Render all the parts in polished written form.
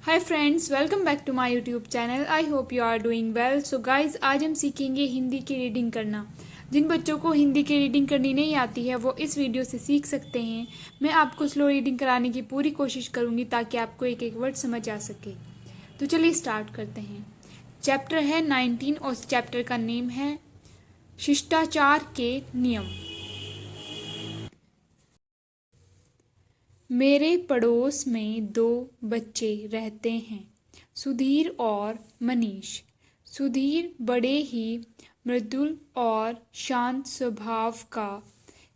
Hi friends, welcome back to my YouTube channel. I hope you are doing well. So guys, आज हम सीखेंगे हिंदी की reading करना। जिन बच्चों को हिंदी की रीडिंग करनी नहीं आती है वो इस वीडियो से सीख सकते हैं। मैं आपको स्लो रीडिंग कराने की पूरी कोशिश करूँगी ताकि आपको एक एक वर्ड समझ आ सके। तो चलिए स्टार्ट करते हैं। चैप्टर है 19 और इस चैप्टर का नेम है शिष्टाचार के नियम। मेरे पड़ोस में दो बच्चे रहते हैं, सुधीर और मनीष। सुधीर बड़े ही मृदुल और शांत स्वभाव का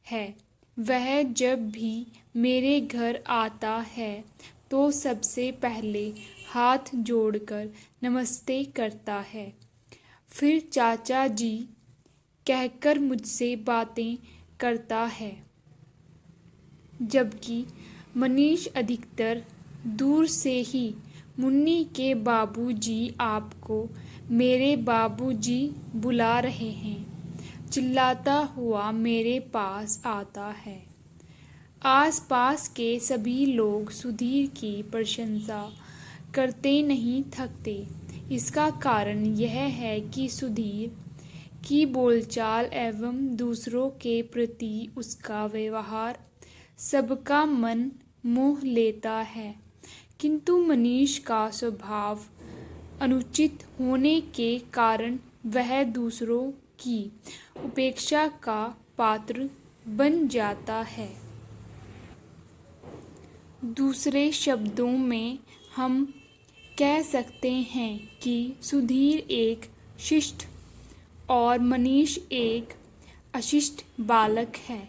है। वह जब भी मेरे घर आता है तो सबसे पहले हाथ जोड़कर नमस्ते करता है, फिर चाचा जी कहकर मुझसे बातें करता है। जबकि मनीष अधिकतर दूर से ही मुन्नी के बाबूजी आपको मेरे बाबूजी बुला रहे हैं चिल्लाता हुआ मेरे पास आता है। आसपास के सभी लोग सुधीर की प्रशंसा करते नहीं थकते। इसका कारण यह है कि सुधीर की बोलचाल एवं दूसरों के प्रति उसका व्यवहार सबका मन मोह लेता है। किंतु मनीष का स्वभाव अनुचित होने के कारण वह दूसरों की उपेक्षा का पात्र बन जाता है। दूसरे शब्दों में हम कह सकते हैं कि सुधीर एक शिष्ट और मनीष एक अशिष्ट बालक है।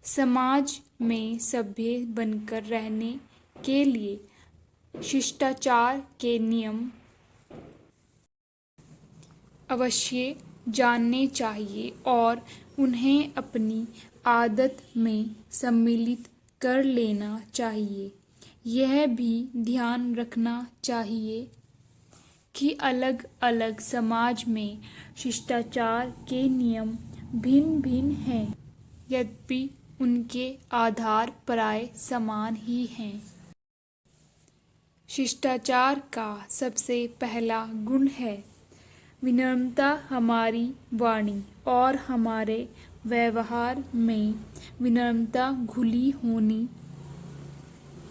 समाज में सभ्य बनकर रहने के लिए शिष्टाचार के नियम अवश्य जानने चाहिए और उन्हें अपनी आदत में सम्मिलित कर लेना चाहिए। यह भी ध्यान रखना चाहिए कि अलग अलग समाज में शिष्टाचार के नियम भिन्न भिन्न हैं, यद्यपि उनके आधार प्राय समान ही हैं। शिष्टाचार का सबसे पहला गुण है विनम्रता। हमारी वाणी और हमारे व्यवहार में विनम्रता घुली होनी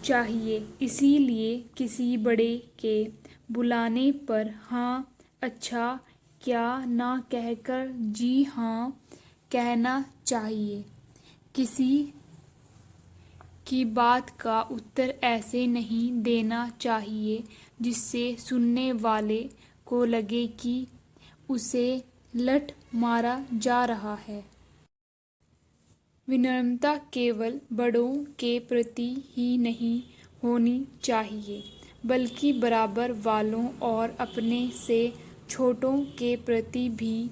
चाहिए। इसीलिए किसी बड़े के बुलाने पर हाँ, अच्छा, क्या ना कहकर जी हाँ कहना चाहिए। किसी की बात का उत्तर ऐसे नहीं देना चाहिए जिससे सुनने वाले को लगे कि उसे लठ मारा जा रहा है। विनम्रता केवल बड़ों के प्रति ही नहीं होनी चाहिए बल्कि बराबर वालों और अपने से छोटों के प्रति भी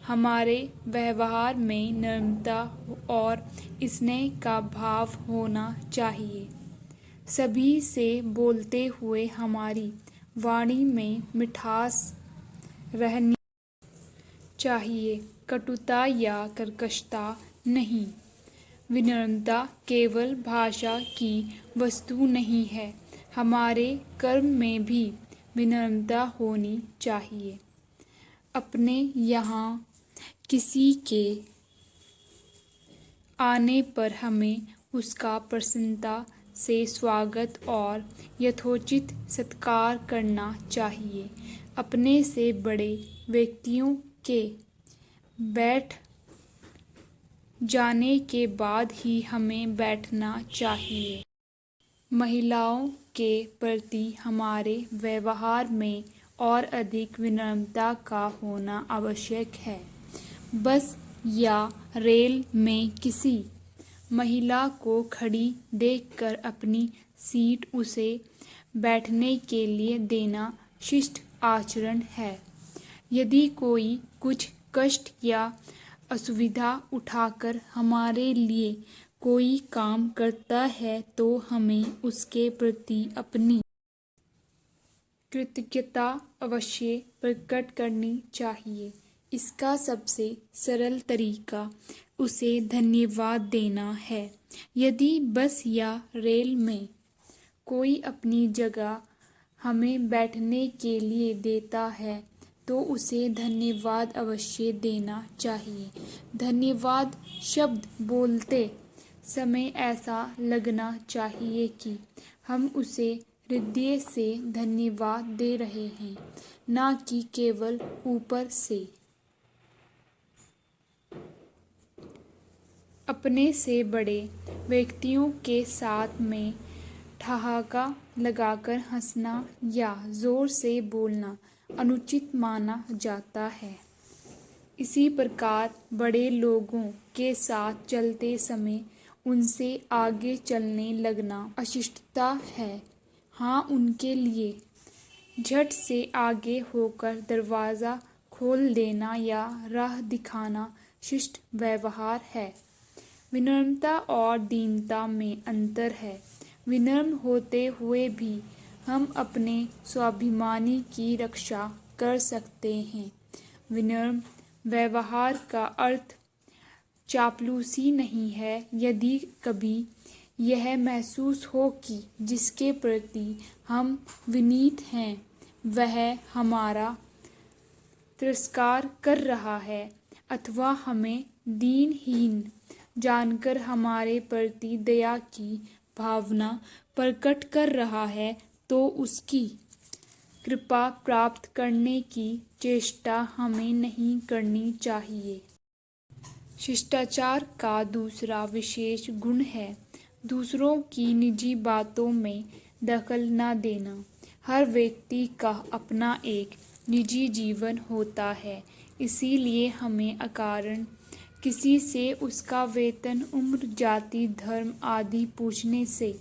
हमारे व्यवहार में नम्रता और स्नेह का भाव होना चाहिए। सभी से बोलते हुए हमारी वाणी में मिठास रहनी चाहिए, कटुता या कर्कशता नहीं। विनम्रता केवल भाषा की वस्तु नहीं है, हमारे कर्म में भी विनम्रता होनी चाहिए। अपने यहाँ किसी के आने पर हमें उसका प्रसन्नता से स्वागत और यथोचित सत्कार करना चाहिए। अपने से बड़े व्यक्तियों के बैठ जाने के बाद ही हमें बैठना चाहिए। महिलाओं के प्रति हमारे व्यवहार में और अधिक विनम्रता का होना आवश्यक है। बस या रेल में किसी महिला को खड़ी देखकर अपनी सीट उसे बैठने के लिए देना शिष्ट आचरण है। यदि कोई कुछ कष्ट या असुविधा उठाकर हमारे लिए कोई काम करता है तो हमें उसके प्रति अपनी कृतज्ञता अवश्य प्रकट करनी चाहिए। इसका सबसे सरल तरीका उसे धन्यवाद देना है। यदि बस या रेल में कोई अपनी जगह हमें बैठने के लिए देता है तो उसे धन्यवाद अवश्य देना चाहिए। धन्यवाद शब्द बोलते समय ऐसा लगना चाहिए कि हम उसे हृदय से धन्यवाद दे रहे हैं, ना कि केवल ऊपर से। अपने से बड़े व्यक्तियों के साथ में ठहाका लगाकर हंसना या जोर से बोलना अनुचित माना जाता है। इसी प्रकार बड़े लोगों के साथ चलते समय उनसे आगे चलने लगना अशिष्टता है। हाँ, उनके लिए झट से आगे होकर दरवाज़ा खोल देना या राह दिखाना शिष्ट व्यवहार है। विनम्रता और दीनता में अंतर है। विनम्र होते हुए भी हम अपने स्वाभिमानी की रक्षा कर सकते हैं। विनम्र व्यवहार का अर्थ चापलूसी नहीं है। यदि कभी यह महसूस हो कि जिसके प्रति हम विनीत हैं वह हमारा तिरस्कार कर रहा है अथवा हमें दीनहीन जानकर हमारे प्रति दया की भावना प्रकट कर रहा है, तो उसकी कृपा प्राप्त करने की चेष्टा हमें नहीं करनी चाहिए। शिष्टाचार का दूसरा विशेष गुण है दूसरों की निजी बातों में दखल न देना। हर व्यक्ति का अपना एक निजी जीवन होता है, इसीलिए हमें अकारण किसी से उसका वेतन, उम्र, जाति, धर्म आदि पूछने से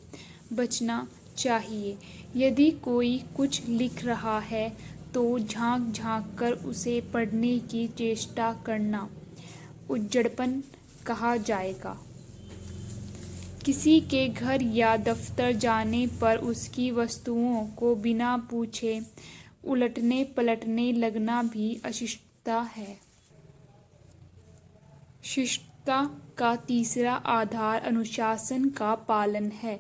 बचना चाहिए। यदि कोई कुछ लिख रहा है तो झांक झांक कर उसे पढ़ने की चेष्टा करना उज्जड़पन कहा जाएगा। किसी के घर या दफ्तर जाने पर उसकी वस्तुओं को बिना पूछे उलटने पलटने लगना भी अशिष्टता है। शिष्टता का तीसरा आधार अनुशासन का पालन है।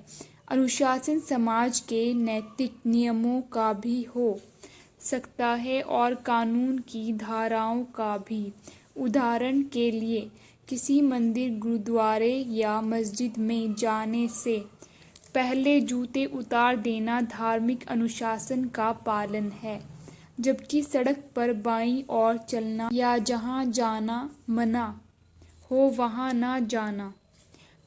अनुशासन समाज के नैतिक नियमों का भी हो सकता है और कानून की धाराओं का भी। उदाहरण के लिए किसी मंदिर, गुरुद्वारे या मस्जिद में जाने से पहले जूते उतार देना धार्मिक अनुशासन का पालन है, जबकि सड़क पर बाईं ओर चलना या जहां जाना मना हो वहां न जाना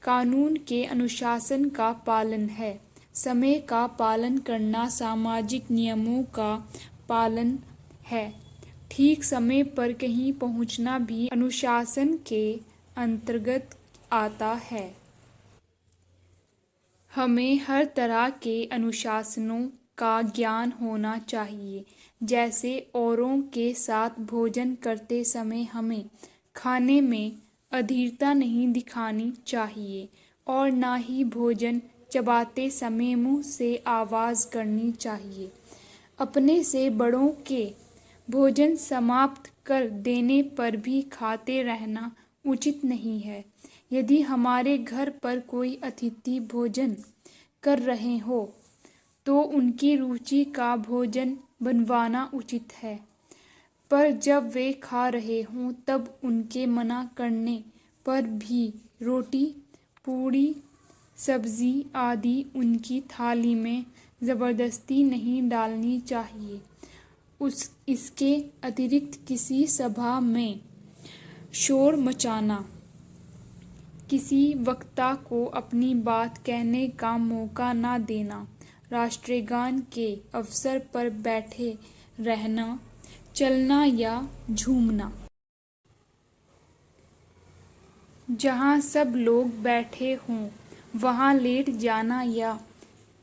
कानून के अनुशासन का पालन है। समय का पालन करना सामाजिक नियमों का पालन है। ठीक समय पर कहीं पहुंचना भी अनुशासन के अंतर्गत आता है। हमें हर तरह के अनुशासनों का ज्ञान होना चाहिए। जैसे औरों के साथ भोजन करते समय हमें खाने में अधीरता नहीं दिखानी चाहिए और ना ही भोजन चबाते समय मुंह से आवाज़ करनी चाहिए। अपने से बड़ों के भोजन समाप्त कर देने पर भी खाते रहना उचित नहीं है। यदि हमारे घर पर कोई अतिथि भोजन कर रहे हो तो उनकी रुचि का भोजन बनवाना उचित है, पर जब वे खा रहे हों तब उनके मना करने पर भी रोटी, पूड़ी, सब्जी आदि उनकी थाली में ज़बरदस्ती नहीं डालनी चाहिए। इसके अतिरिक्त किसी सभा में शोर मचाना, किसी वक्ता को अपनी बात कहने का मौका न देना, राष्ट्रगान के अवसर पर बैठे रहना, चलना या झूमना, जहाँ सब लोग बैठे हों वहाँ लेट जाना या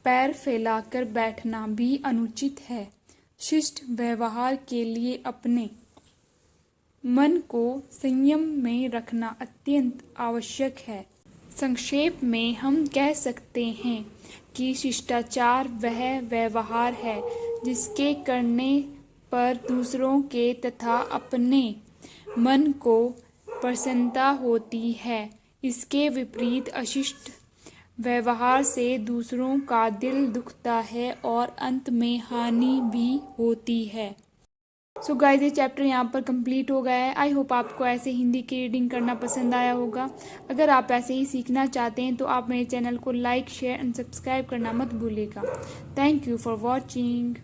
पैर फैलाकर बैठना भी अनुचित है। शिष्ट व्यवहार के लिए अपने मन को संयम में रखना अत्यंत आवश्यक है। संक्षेप में हम कह सकते हैं कि शिष्टाचार वह व्यवहार है जिसके करने पर दूसरों के तथा अपने मन को प्रसन्नता होती है। इसके विपरीत अशिष्ट व्यवहार से दूसरों का दिल दुखता है और अंत में हानि भी होती है। सो गाइस, ये चैप्टर यहाँ पर कंप्लीट हो गया है। आई होप आपको ऐसे हिंदी की रीडिंग करना पसंद आया होगा। अगर आप ऐसे ही सीखना चाहते हैं तो आप मेरे चैनल को लाइक, शेयर एंड सब्सक्राइब करना मत भूलिएगा। Thank you for watching.